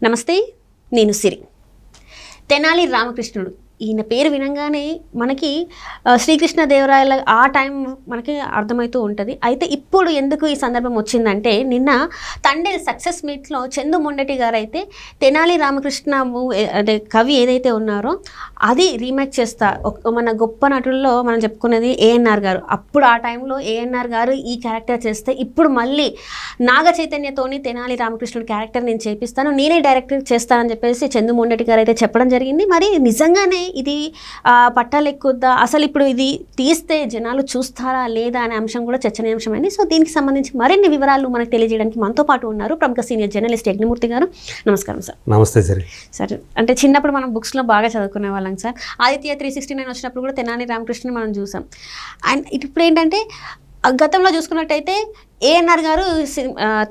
నమస్తే, నేను సిరి. తెనాలి రామకృష్ణుడు ఈయన పేరు వినంగానే మనకి శ్రీకృష్ణదేవరాయల ఆ టైం మనకి అర్థమవుతూ ఉంటుంది. అయితే ఇప్పుడు ఎందుకు ఈ సందర్భం వచ్చిందంటే, నిన్న తండేల్ సక్సెస్ మీట్లో చందు మొండటి గారు అయితే తెనాలి రామకృష్ణ అదే కవి ఏదైతే ఉన్నారో అది రీమేక్ చేస్తా. మన గొప్ప నటుల్లో మనం చెప్పుకునేది ఏఎన్ఆర్ గారు. అప్పుడు ఆ టైంలో ఏఎన్ఆర్ గారు ఈ క్యారెక్టర్ చేస్తే, ఇప్పుడు మళ్ళీ నాగ చైతన్యతోని తెనాలి రామకృష్ణుడు క్యారెక్టర్ నేను చేపిస్తాను, నేనే డైరెక్టర్ చేస్తానని చెప్పేసి చందు మొండటి గారు అయితే చెప్పడం జరిగింది. మరి నిజంగానే ఇది పట్టాలెక్కుద్దా, అసలు ఇప్పుడు ఇది తీస్తే జనాలు చూస్తారా లేదా అనే అంశం కూడా చర్చనీయాంశమైంది. సో దీనికి సంబంధించి మరిన్ని వివరాలు మనకు తెలియజేయడానికి మనతో పాటు ఉన్నారు ప్రముఖ సీనియర్ జర్నలిస్ట్ యజ్ఞమూర్తి గారు. నమస్కారం సార్. నమస్తే సార్. సార్, అంటే చిన్నప్పుడు మనం బుక్స్లో బాగా చదువుకునే వాళ్ళం సార్. ఆదిత్య 369 వచ్చినప్పుడు కూడా తెనాలి రామకృష్ణని మనం చూసాం. అండ్ ఇప్పుడు ఏంటంటే, గతంలో చూసుకున్నట్టయితే ఏఎన్ఆర్ గారు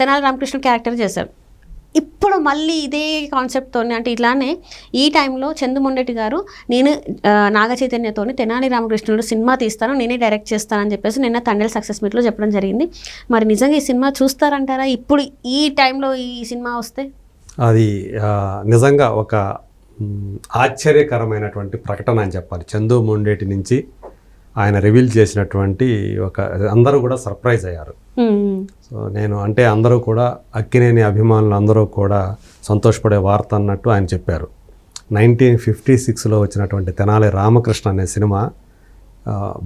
తెనాలి రామకృష్ణ క్యారెక్టర్ చేశారు. ఇప్పుడు మళ్ళీ ఇదే కాన్సెప్ట్తో, అంటే ఇట్లానే ఈ టైంలో చందు మొండటి గారు నేను నాగ చైతన్యతో తెనాలి రామకృష్ణుడు సినిమా తీస్తాను, నేనే డైరెక్ట్ చేస్తానని చెప్పేసి నిన్న తండేల్ సక్సెస్ మీట్లో చెప్పడం జరిగింది. మరి నిజంగా ఈ సినిమా చూస్తారంటారా ఇప్పుడు ఈ టైంలో ఈ సినిమా వస్తే? అది నిజంగా ఒక ఆశ్చర్యకరమైనటువంటి ప్రకటన అని చెప్పాలి. చందు మొండేటి నుంచి ఆయన రివీల్ చేసినటువంటి ఒక అందరూ కూడా సర్ప్రైజ్ అయ్యారు. సో నేను అంటే అందరూ కూడా అక్కినేని అభిమానులు అందరూ కూడా సంతోషపడే వార్త అన్నట్టు ఆయన చెప్పారు. 1956లో వచ్చినటువంటి తెనాలి రామకృష్ణ అనే సినిమా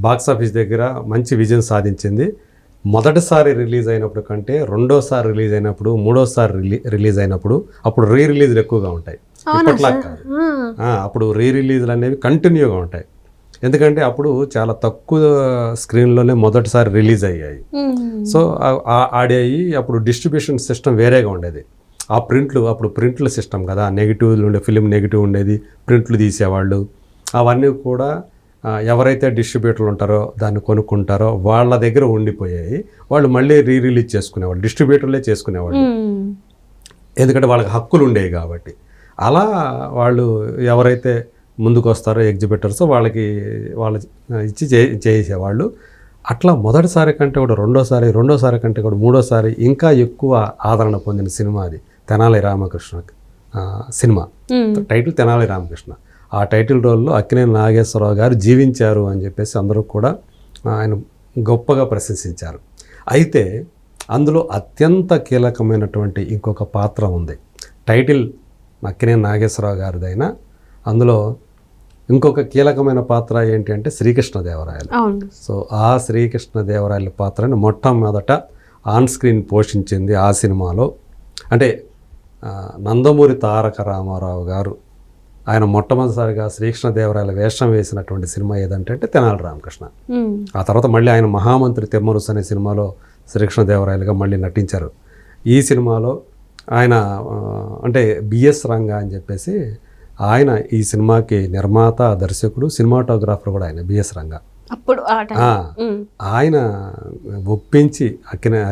బాక్సాఫీస్ దగ్గర మంచి విజయం సాధించింది. మొదటిసారి రిలీజ్ అయినప్పుడు కంటే రెండోసారి రిలీజ్ అయినప్పుడు, మూడోసారి రిలీజ్ అయినప్పుడు అప్పుడు రీ రిలీజ్లు ఎక్కువగా ఉంటాయి. ఇప్పట్లా కాదు. అప్పుడు రీ రిలీజ్లు అనేవి కంటిన్యూగా ఉంటాయి. ఎందుకంటే అప్పుడు చాలా తక్కువ స్క్రీన్లోనే మొదటిసారి రిలీజ్ అయ్యాయి. సో ఆడాయి. అప్పుడు డిస్ట్రిబ్యూషన్ సిస్టమ్ వేరేగా ఉండేది. ఆ అప్పుడు ప్రింట్ల సిస్టమ్ కదా, నెగిటివ్లు ఉండే, ఫిలిం నెగిటివ్ ఉండేది, ప్రింట్లు తీసేవాళ్ళు. అవన్నీ కూడా ఎవరైతే డిస్ట్రిబ్యూటర్లు ఉంటారో దాన్ని కొనుక్కుంటారో వాళ్ళ దగ్గర ఉండిపోయాయి. వాళ్ళు మళ్ళీ రీ రిలీజ్ చేసుకునేవాళ్ళు, డిస్ట్రిబ్యూటర్లే చేసుకునేవాళ్ళు. ఎందుకంటే వాళ్ళకి హక్కులు ఉండేవి కాబట్టి. అలా వాళ్ళు ఎవరైతే ముందుకు వస్తారో ఎగ్జిబిటర్స్ వాళ్ళకి ఇచ్చి చేసేవాళ్ళు. అట్లా మొదటిసారి కంటే కూడా రెండోసారి కంటే కూడా మూడోసారి ఇంకా ఎక్కువ ఆదరణ పొందిన సినిమా అది తెనాలి రామకృష్ణ సినిమా. టైటిల్ తెనాలి రామకృష్ణ. ఆ టైటిల్ రోల్లో అక్కినేని నాగేశ్వరరావు గారు జీవించారు అని చెప్పేసి అందరూ కూడా ఆయన గొప్పగా ప్రశంసించారు. అయితే అందులో అత్యంత కీలకమైనటువంటి ఇంకొక పాత్ర ఉంది. టైటిల్ అక్కినేని నాగేశ్వరరావు గారిదైనా అందులో ఇంకొక కీలకమైన పాత్ర ఏంటి అంటే శ్రీకృష్ణదేవరాయలు. సో ఆ శ్రీకృష్ణదేవరాయల పాత్రని మొట్టమొదట ఆన్ స్క్రీన్ పోషించింది ఆ సినిమాలో. అంటే నందమూరి తారక రామారావు గారు ఆయన మొట్టమొదటిసారిగా శ్రీకృష్ణదేవరాయల వేషం వేసినటువంటి సినిమా ఏదంటే తెనాలి రామకృష్ణ. ఆ తర్వాత మళ్ళీ ఆయన మహామంత్రి తెమ్మరుసు అనే సినిమాలో శ్రీకృష్ణదేవరాయలుగా మళ్ళీ నటించారు. ఈ సినిమాలో ఆయన అంటే బిఎస్ రంగా అని చెప్పేసి ఆయన ఈ సినిమాకి నిర్మాత, దర్శకుడు, సినిమాటోగ్రాఫర్ కూడా ఆయన బిఎస్ రంగా. అప్పుడు ఆయన ఒప్పించి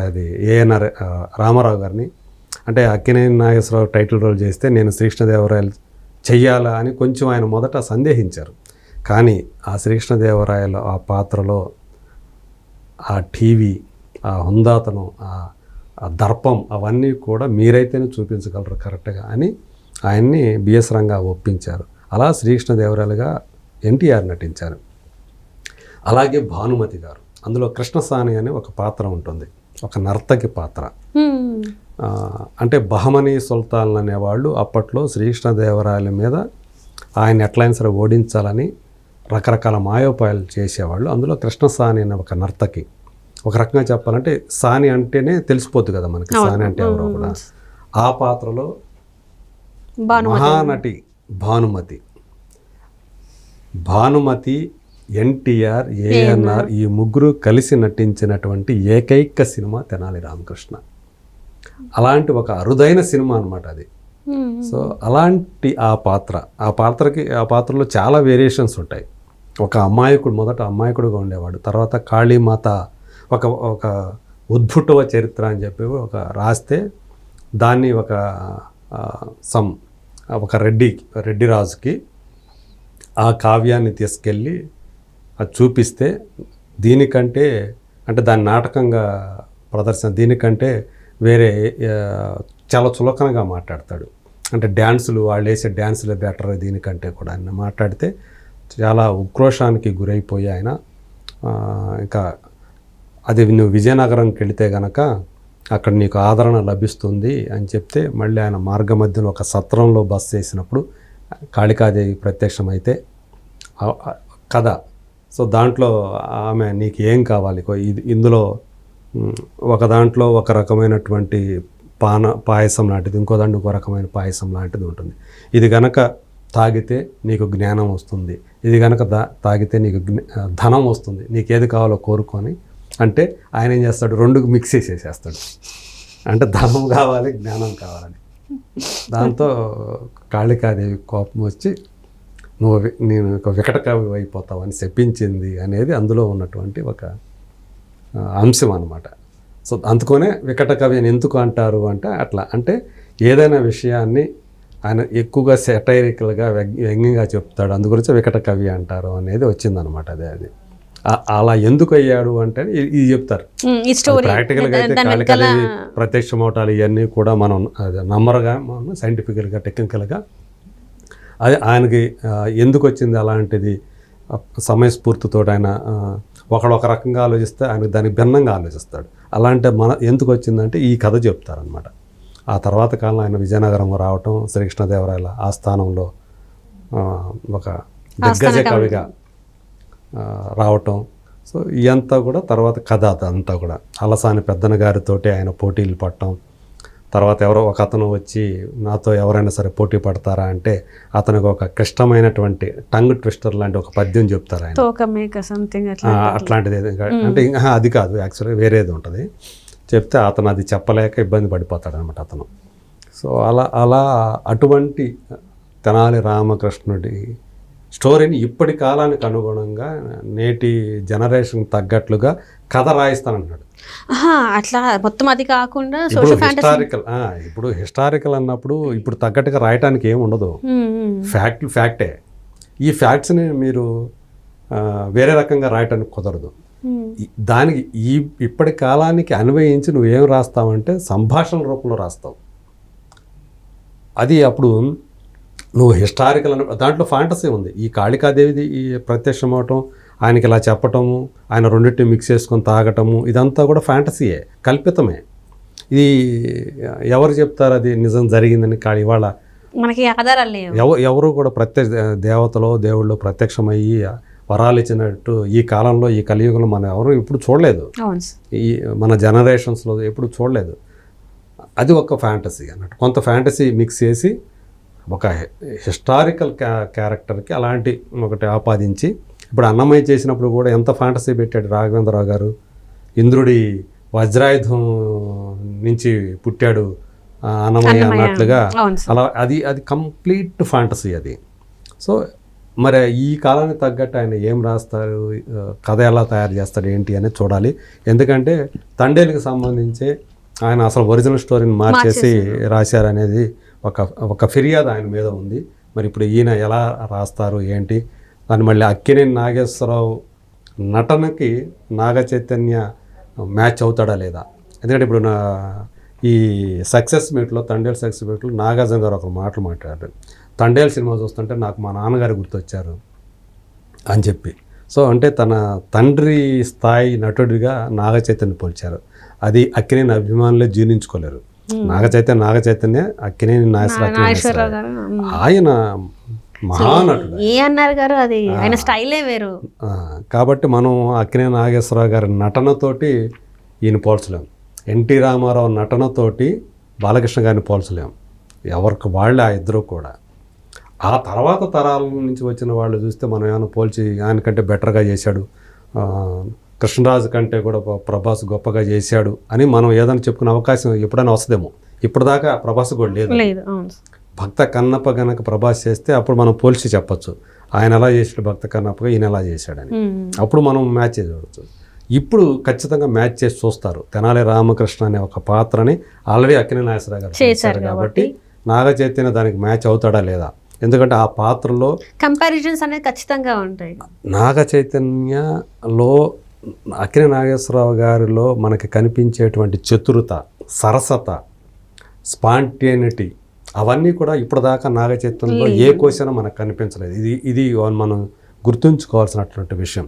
అది ఏఎన్ఆర్ రామారావు గారిని, అంటే అక్కినేని నాగేశ్వరరావు టైటిల్ రోల్ చేస్తే నేను శ్రీకృష్ణదేవరాయలు చెయ్యాలా అని కొంచెం ఆయన మొదట సందేహించారు. కానీ ఆ శ్రీకృష్ణదేవరాయల ఆ పాత్రలో ఆ టీవీ, ఆ హుందాతనం, ఆ దర్పం అవన్నీ కూడా మీరైతేనే చూపించగలరు కరెక్ట్గా అని ఆయన్ని బిఎస్ రంగా ఒప్పించారు. అలా శ్రీకృష్ణదేవరాయలుగా ఎన్టీఆర్ నటించారు. అలాగే భానుమతి గారు, అందులో కృష్ణసాని అనే ఒక పాత్ర ఉంటుంది, ఒక నర్తకి పాత్ర. అంటే బహమనీ సుల్తాన్ అనేవాళ్ళు అప్పట్లో శ్రీకృష్ణదేవరాయల మీద ఆయన ఎట్లయినా సరే ఓడించాలని రకరకాల మాయోపాయాలు చేసేవాళ్ళు. అందులో కృష్ణసాని అనే ఒక నర్తకి, ఒక రకంగా చెప్పాలంటే సాని అంటేనే తెలిసిపోద్ది కదా మనకి సాని అంటే ఎవరో కూడా. ఆ పాత్రలో మహానటి భానుమతి, ఎన్టీఆర్, ఏఎన్ఆర్ ఈ ముగ్గురు కలిసి నటించినటువంటి ఏకైక సినిమా తెనాలి రామకృష్ణ. అలాంటి ఒక అరుదైన సినిమా అన్నమాట అది. సో అలాంటి ఆ పాత్రలో చాలా వేరియేషన్స్ ఉంటాయి. ఒక అమాయకుడు, మొదట అమాయకుడుగా ఉండేవాడు, తర్వాత కాళీమాత ఒక ఉద్భుటవ చరిత్ర అని చెప్పి ఒక రాస్తే దాన్ని ఒక రెడ్డి రాజుకి ఆ కావ్యాన్ని తీసుకెళ్ళి అది చూపిస్తే దీనికంటే, అంటే దాని నాటకంగా ప్రదర్శన దీనికంటే వేరే చాలా చులకనగా మాట్లాడతాడు. అంటే డ్యాన్సులు వాళ్ళు వేసే డ్యాన్సులే బెటర్ దీనికంటే కూడా ఆయన మాట్లాడితే చాలా ఉక్రోషానికి గురైపోయి ఆయన ఇంకా అది నువ్వు విజయనగరంకి వెళితే గనక అక్కడ నీకు ఆదరణ లభిస్తుంది అని చెప్తే మళ్ళీ ఆయన మార్గ మధ్యలో ఒక సత్రంలో బస చేసినప్పుడు కాళికాదేవి ప్రత్యక్షమైతే కథ. సో దాంట్లో ఆమె నీకు ఏం కావాలి, ఇందులో ఒక దాంట్లో ఒక రకమైనటువంటి పాయసం లాంటిది, ఇంకో దాంట్లో ఇంకో రకమైన పాయసం లాంటిది ఉంటుంది. ఇది గనక తాగితే నీకు జ్ఞానం వస్తుంది, ఇది కనుక తాగితే నీకు ధనం వస్తుంది, నీకు ఏది కావాలో కోరుకొని అంటే ఆయన ఏం చేస్తాడు, రెండు మిక్స్ చేసేస్తాడు. అంటే ధనం కావాలి, జ్ఞానం కావాలని. దాంతో కాళికాదేవి కోపం వచ్చి నేను ఒక వికట కవి అయిపోతావు అని చెప్పించింది అనేది అందులో ఉన్నటువంటి ఒక అంశం అన్నమాట. సో అందుకనే వికట కవి అని ఎందుకు అంటారు అంటే అట్లా, అంటే ఏదైనా విషయాన్ని ఆయన ఎక్కువగా సెటైరికల్గా వ్యంగ్యంగా చెప్తాడు, అందుగురించి వికట కవి అంటారు అనేది వచ్చిందనమాట. అది అలా ఎందుకు అయ్యాడు అంటే ఇది చెప్తారు. ప్రాక్టికల్గా అయితే కాళికాదేవి ప్రత్యక్షం అవటాలు ఇవన్నీ కూడా మనం నమ్మరుగా, మనం సైంటిఫికల్గా టెక్నికల్గా అది ఆయనకి ఎందుకు వచ్చింది అలాంటిది సమయస్ఫూర్తితో ఆయన ఒక రకంగా ఆలోచిస్తే ఆయన దానికి భిన్నంగా ఆలోచిస్తాడు. అలాంటి ఎందుకు వచ్చిందంటే ఈ కథ చెప్తారనమాట. ఆ తర్వాత కాలంలో ఆయన విజయనగరం రావటం, శ్రీకృష్ణదేవరాయల ఆస్థానంలో ఒక దిగ్గజ కవిగా రావటం. సో ఇదంతా కూడా తర్వాత కథ అదంతా కూడా అలసాని పెద్దన గారితోటి ఆయన పోటీలు పడటం. తర్వాత ఎవరో ఒక అతను వచ్చి నాతో ఎవరైనా సరే పోటీ పడతారా అంటే అతనికి ఒక క్లిష్టమైనటువంటి టంగ్ ట్విస్టర్ లాంటి ఒక పద్యం చెప్తారు ఆయన, అట్లాంటిది. అంటే ఇంకా అది కాదు, యాక్చువల్గా వేరేది ఉంటుంది. చెప్తే అతను అది చెప్పలేక ఇబ్బంది పడిపోతాడు అనమాట అతను. సో అలా అటువంటి తెనాలి రామకృష్ణుడి స్టోరీని ఇప్పటి కాలానికి అనుగుణంగా నేటి జనరేషన్ తగ్గట్లుగా కథ రాయిస్తానంటున్నాడు. అట్లా మొత్తం అది కాకుండా ఇప్పుడు హిస్టారికల్ అన్నప్పుడు ఇప్పుడు తగ్గట్టుగా రాయటానికి ఏమి ఉండదు, ఫ్యాక్టే. ఈ ఫ్యాక్ట్స్ని మీరు వేరే రకంగా రాయటానికి కుదరదు. దానికి ఇప్పటి కాలానికి అన్వయించి నువ్వేం రాస్తావంటే సంభాషణ రూపంలో రాస్తావు. అది అప్పుడు నువ్వు హిస్టారికల్ దాంట్లో ఫ్యాంటసీ ఉంది. ఈ కాళికాదేవిది ఈ ప్రత్యక్షం అవటం, ఆయనకి ఇలా చెప్పటము, ఆయన రెండింటిని మిక్స్ చేసుకొని తాగటము, ఇదంతా కూడా ఫ్యాంటసీయే, కల్పితమే. ఇది ఎవరు చెప్తారు అది నిజం జరిగిందని? ఇవాళ మనకి ఆధారాలు లేవు. ఎవరు కూడా దేవతలో దేవుళ్ళు ప్రత్యక్షమయ్యి వరాలు ఇచ్చినట్టు ఈ కాలంలో ఈ కలియుగంలో మనం ఎవరు ఇప్పుడు చూడలేదు, ఈ మన జనరేషన్స్లో ఎప్పుడు చూడలేదు. అది ఒక ఫ్యాంటసీ అన్నట్టు, కొంత ఫ్యాంటసీ మిక్స్ చేసి ఒక హిస్టారికల్ క్యారెక్టర్కి అలాంటి ఒకటి ఆపాదించి. ఇప్పుడు అన్నమయ్య చేసినప్పుడు కూడా ఎంత ఫ్యాంటసీ పెట్టాడు రాఘవేంద్రరావు గారు. ఇంద్రుడి వజ్రాయుధం నుంచి పుట్టాడు అన్నమయ్య అన్నట్లుగా. అలా అది కంప్లీట్ ఫ్యాంటసీ అది. సో మరి ఈ కాలానికి తగ్గట్టు ఆయన ఏం రాస్తారు, కథ ఎలా తయారు చేస్తాడు ఏంటి అనేది చూడాలి. ఎందుకంటే తండేలుకి సంబంధించి ఆయన అసలు ఒరిజినల్ స్టోరీని మార్చేసి రాశారనేది ఒక ఫిర్యాదు ఆయన మీద ఉంది. మరి ఇప్పుడు ఈయన ఎలా రాస్తారు ఏంటి దాన్ని మళ్ళీ అక్కినేని నాగేశ్వరరావు నటనకి నాగ చైతన్య మ్యాచ్ అవుతాడా లేదా? ఎందుకంటే ఇప్పుడు ఈ సక్సెస్ మీట్లో, తండేలు సక్సెస్ మీట్లో నాగార్జున గారు ఒక మాటలు మాట్లాడారు. తండేలు సినిమా చూస్తుంటే నాకు మా నాన్నగారు గుర్తొచ్చారు అని చెప్పి. సో అంటే తన తండ్రి స్థాయి నటుడిగా నాగ చైతన్య పోల్చారు. అది అక్కినేని అభిమానులే జీర్ణించుకోలేరు. నాగ చైతన్య అక్కినేని నాగేశ్వరరావు ఆయన మహానటుడు. అన్నారు గారు అది ఆయన స్టైలే వేరు. కాబట్టి మనం అక్కినేని నాగేశ్వరరావు గారి నటనతోటి ఈయన పోల్చలేం. ఎన్టీ రామారావు నటనతోటి బాలకృష్ణ గారిని పోల్చలేం. ఎవరికి వాళ్ళే ఆ ఇద్దరు కూడా. ఆ తర్వాత తరాల నుంచి వచ్చిన వాళ్ళు చూస్తే మనం ఏమైనా పోల్చి ఆయనకంటే బెటర్గా చేశాడు, కృష్ణరాజు కంటే కూడా ప్రభాస్ గొప్పగా చేశాడు అని మనం ఏదైనా చెప్పుకునే అవకాశం ఎప్పుడైనా వస్తుందేమో. ఇప్పటిదాకా ప్రభాస్ కూడా లేదు. భక్త కన్నప్ప గనక ప్రభాస్ చేస్తే అప్పుడు మనం పోల్చి చెప్పచ్చు ఆయన ఎలా చేసాడు భక్త కన్నప్పగా ఈయన ఎలా చేశాడని. అప్పుడు మనం మ్యాచ్ చేసి చూడవచ్చు. ఇప్పుడు ఖచ్చితంగా మ్యాచ్ చేసి చూస్తారు. తెనాలి రామకృష్ణ అనే ఒక పాత్రని ఆల్రెడీ అక్కినేని నాగేశ్వరరావు గారు చేశారు కాబట్టి నాగ చైతన్య దానికి మ్యాచ్ అవుతాడా లేదా? ఎందుకంటే ఆ పాత్రలో కంపారిజన్స్ అనేది ఖచ్చితంగా ఉంటాయి. నాగ చైతన్యలో అక్కినేని నాగేశ్వరరావు గారిలో మనకి కనిపించేటువంటి చతురత, సరసత, స్పాంటేనిటీ అవన్నీ కూడా ఇప్పటిదాకా నాగ చైతన్యంలో ఏ క్వశ్చన్ మనకు కనిపించలేదు. ఇది మనం గుర్తుంచుకోవాల్సినటువంటి విషయం.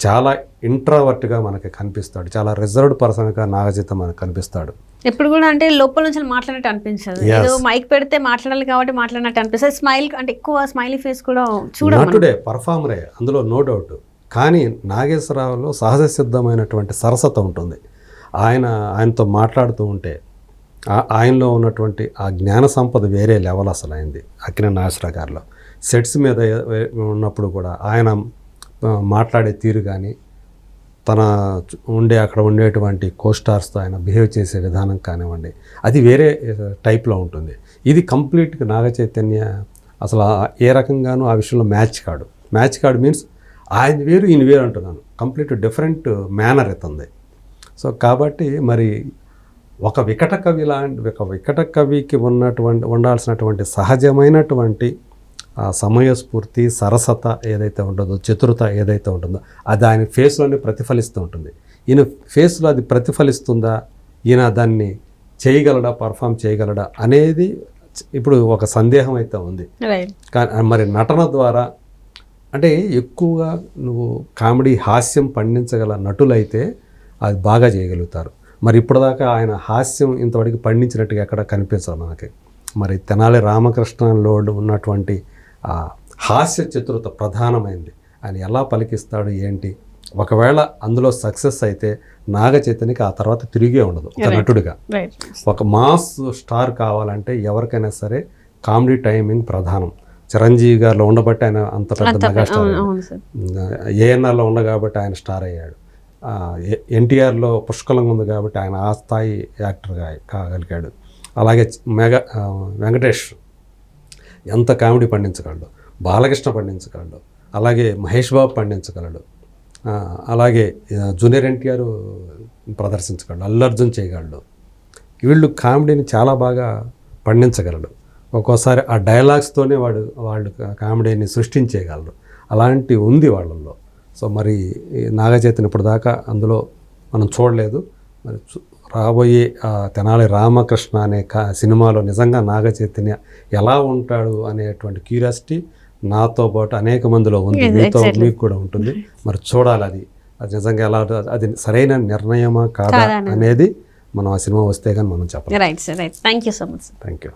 చాలా ఇంట్రావర్ట్గా మనకి కనిపిస్తాడు, చాలా రిజర్వ్డ్ పర్సన్గా నాగ చైతన్య మనకు కనిపిస్తాడు. ఎప్పుడు కూడా అంటే లోపల నుంచి మాట్లాడినట్టు అనిపించదు. ఏదో మైక్ పెడితే మాట్లాడాలి కాబట్టి మాట్లాడినట్టు అనిపిస్తుంది. స్మైల్ అంటే ఎక్కువ స్మైలీ ఫేస్ కూడా నటుడే, పర్ఫార్మరే, అందులో నో డౌట్. కానీ నాగేశ్వరరావులో సహజ సిద్ధమైనటువంటి సరసత ఉంటుంది. ఆయనతో మాట్లాడుతూ ఉంటే ఆయనలో ఉన్నటువంటి ఆ జ్ఞాన సంపద వేరే లెవెల్ అసలు అయింది. అక్కినేని నాగేశ్వరరావు గారిలో సెట్స్ మీద ఉన్నప్పుడు కూడా ఆయన మాట్లాడే తీరు కానీ, తన అక్కడ ఉండేటువంటి కోస్టార్స్తో ఆయన బిహేవ్ చేసే విధానం కానివ్వండి, అది వేరే టైప్లో ఉంటుంది. ఇది కంప్లీట్గా నాగ చైతన్య అసలు ఏ రకంగానూ ఆ విషయంలో మ్యాచ్ కాడు మీన్స్ ఆయన వేరు ఈయన వేరు అంటున్నాను. కంప్లీట్ డిఫరెంట్ మేనర్ అవుతుంది. సో కాబట్టి మరి ఒక వికట కవికి ఉండాల్సినటువంటి సహజమైనటువంటి ఆ సమయస్ఫూర్తి, సరసత ఏదైతే ఉంటుందో, చతురత ఏదైతే ఉంటుందో అది ఆయన ఫేస్లోనే ప్రతిఫలిస్తూ ఉంటుంది. ఈయన ఫేస్లో అది ప్రతిఫలిస్తుందా, ఈయన దాన్ని చేయగలడా, పర్ఫామ్ చేయగలడా అనేది ఇప్పుడు ఒక సందేహం అయితే ఉంది. కానీ మరి నటన ద్వారా అంటే ఎక్కువగా నువ్వు కామెడీ, హాస్యం పండించగల నటులైతే అది బాగా చేయగలుగుతారు. మరి ఇప్పటిదాకా ఆయన హాస్యం ఇంతవరకు పండించినట్టుగా ఎక్కడ కనిపించదు మనకి. మరి తెనాలి రామకృష్ణలో ఉన్నటువంటి హాస్య చతురత ప్రధానమైంది. ఆయన ఎలా పలికిస్తాడు ఏంటి, ఒకవేళ అందులో సక్సెస్ అయితే నాగ చైతన్యకి ఆ తర్వాత తిరిగే ఉండదు ఒక నటుడిగా. ఒక మాస్ స్టార్ కావాలంటే ఎవరికైనా సరే కామెడీ టైమింగ్ ప్రధానం. చిరంజీవి గారిలో ఉండబట్టి ఆయన అంత పెద్ద మెగాస్టార్, ఏఎన్ఆర్లో ఉండ కాబట్టి ఆయన స్టార్ అయ్యాడు, ఎన్టీఆర్లో పుష్కలంగా ఉంది కాబట్టి ఆయన ఆ స్థాయి యాక్టర్గా కాగలిగాడు. అలాగే వెంకటేష్ ఎంత కామెడీ పండించగలడు, బాలకృష్ణ పండించగలడు, అలాగే మహేష్ బాబు పండించగలడు, అలాగే జూనియర్ ఎన్టీఆర్ ప్రదర్శించగలడు, అల్లు అర్జున్ చేయగలడు. వీళ్ళు కామెడీని చాలా బాగా పండించగలడు. ఒక్కోసారి ఆ డైలాగ్స్తోనే వాళ్ళు కామెడీని సృష్టించేయగలరు. అలాంటి ఉంది వాళ్ళల్లో. సో మరి నాగ చైతన్య ఇప్పుడు దాకా అందులో మనం చూడలేదు. మరి రాబోయే తెనాలి రామకృష్ణ అనే సినిమాలో నిజంగా నాగ చైతన్య ఎలా ఉంటాడు అనేటువంటి క్యూరియాసిటీ నాతో పాటు అనేక మందిలో ఉంది, మీకు కూడా ఉంటుంది. మరి చూడాలి అది నిజంగా ఎలా, అది సరైన నిర్ణయమా కాదా అనేది మనం ఆ సినిమా వస్తే కానీ మనం చెప్పాలి. Right sir, right. Thank you so much. Thank you.